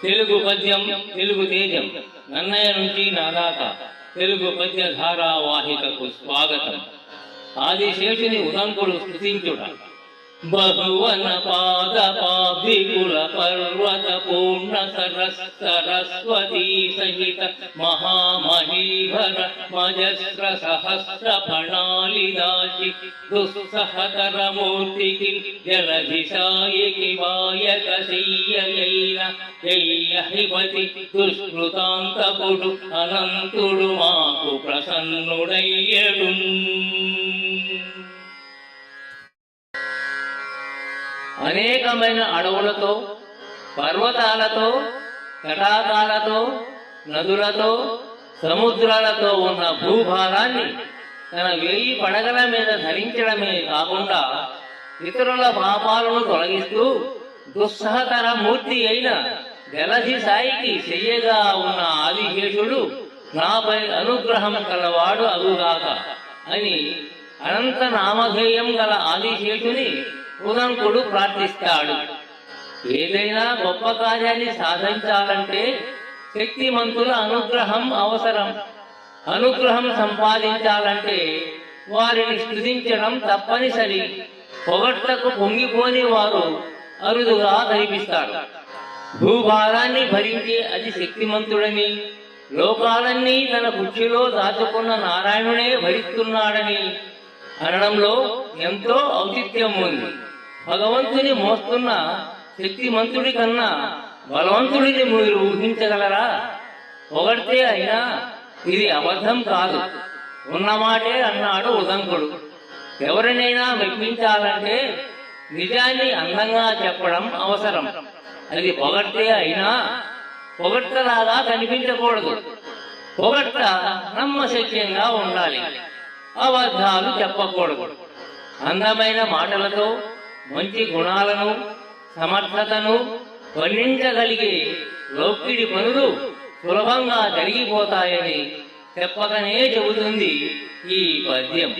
తెలుగు పద్యం తెలుగు తేజం నన్నయ్య నుంచి నాదాకా తెలుగు పద్య ధారావాహికకు స్వాగతం. ఆదిశేషుని ఉదంకుడు స్తుతించుట. బహువన పాద పాభికుల పర్వత పూర్ణ సరస్వతీ సహిత మహామహీభర మజస్ర సహస్ర ఫణాలి దాచి దుస్సహతర మూర్తికి జలధిశాయికి వాయక శయ్యయైన జయ్యహిపతి దుష్కృతాంతకుడు అనంతుడు మాకు ప్రసన్నుడయ్యడు. అనేకమైన అడవులతో, పర్వతాలతో, తటాకాలతో, నదులతో, సముద్రాలతో ఉన్న భూభారాన్ని తన 1000 పడగల మీద ధరించడమే కాకుండా ఇతరుల పాపాలను తొలగిస్తూ దుస్సహతర మూర్తి అయిన జలధి సాయికి చెయ్యగా ఉన్న ఆదిశేషుడు నాపై అనుగ్రహం కలవాడు అగుగాక అని అనంత నామధేయం గల ఆదిశేషుని ఉదంకుడు ప్రార్థిస్తాడు. ఏదైనా గొప్ప కార్యాన్ని సాధించాలంటే శక్తిమంతుల అనుగ్రహం అవసరం. అనుగ్రహం సంపాదించాలంటే వారిని స్తుతించడం తప్పనిసరి. పొగట్లకు పొంగిపోని వారు అరుదుగా కనిపిస్తారు. భూభారాన్ని భరించే అతి శక్తిమంతుడని, లోకాలన్నీ తన కుర్చీలో దాచుకున్న నారాయణుడే భరిస్తున్నాడని అనడంలో ఎంతో ఔచిత్యం ఉంది. భగవంతుని మోస్తున్న శక్తిమంతుడి కన్నా బలవంతుడిని మీరు ఊహించగలరా? పొగడితే అయినా ఇది అబద్ధం కాదు, ఉన్నమాటే అన్నాడు ఉదంకుడు. ఎవరినైనా మెప్పించాలంటే నిజాన్ని అందంగా చెప్పడం అవసరం. అది పొగడ్తే అయినా పొగడ్తలాగా కనిపించకూడదు. పొగడ్త నమ్మశక్యంగా ఉండాలి, అబద్ధాలు చెప్పకూడదు. అందమైన మాటలతో మంచి గుణాలను, సమర్థతను వర్ణించగలిగే లౌకిడి పనులు సులభంగా జరిగిపోతాయని చెప్పకనే చెబుతుంది ఈ పద్యం.